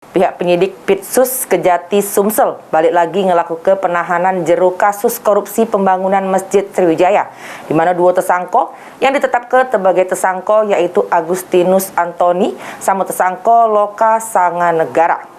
Pihak penyidik Pitsus Kejati Sumsel balik lagi ngelakukan penahanan jero kasus korupsi pembangunan Masjid Sriwijaya, di mana dua tersangka yang ditetapkan sebagai tersangka yaitu Agustinus Antoni sama tersangka Loka Sanganegara.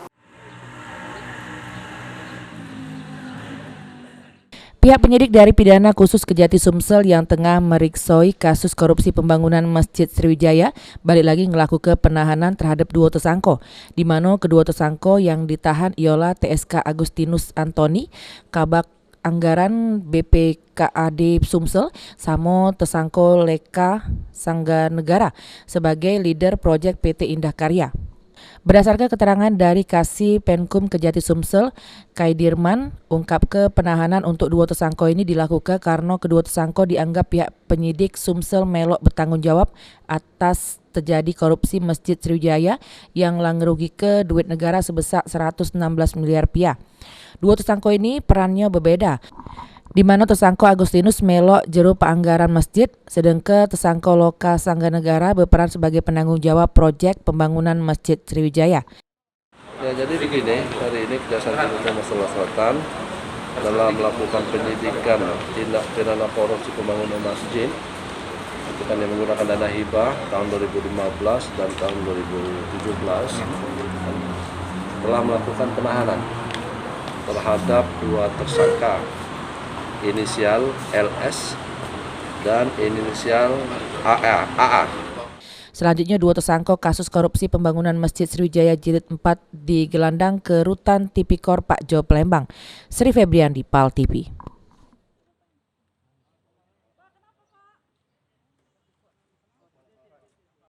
Pihak penyidik dari Pidana Khusus Kejati Sumsel yang tengah meriksoi kasus korupsi pembangunan Masjid Sriwijaya balik lagi ngelakukan penahanan terhadap dua tersangka, di mana kedua tersangka yang ditahan ialah TSK Agustinus Antoni, Kabak Anggaran BPKAD Sumsel, sama tersangka Leka Sanganegara sebagai leader proyek PT Indah Karya. Berdasarkan keterangan dari Kasih Penkum Kejati Sumsel, Kaidirman, ungkap ke penahanan untuk dua tersangka ini dilakukan karena kedua tersangka dianggap pihak penyidik Sumsel melok bertanggung jawab atas terjadi korupsi Masjid Sriwijaya yang ngerugikan duit negara sebesar 116 miliar rupiah. Dua tersangka ini perannya berbeda, di mana tersangka Agustinus melok jero anggaran masjid, sedangkan tersangka Loka Sanganegara berperan sebagai penanggung jawab proyek pembangunan Masjid Sriwijaya. Ya, jadi begini, hari ini Kejaksaan Tinggi Sumatera Selatan dalam melakukan penyidikan tindak pidana korupsi pembangunan masjid, itu kan yang menggunakan dana hibah tahun 2015 dan tahun 2017, telah melakukan penahanan terhadap dua tersangka, inisial LS dan inisial AA. Selanjutnya dua tersangka kasus korupsi pembangunan Masjid Sriwijaya Jilid 4 digelandang ke Rutan Tipikor Pak Jo Palembang. Sri Febriandi, PAL TV.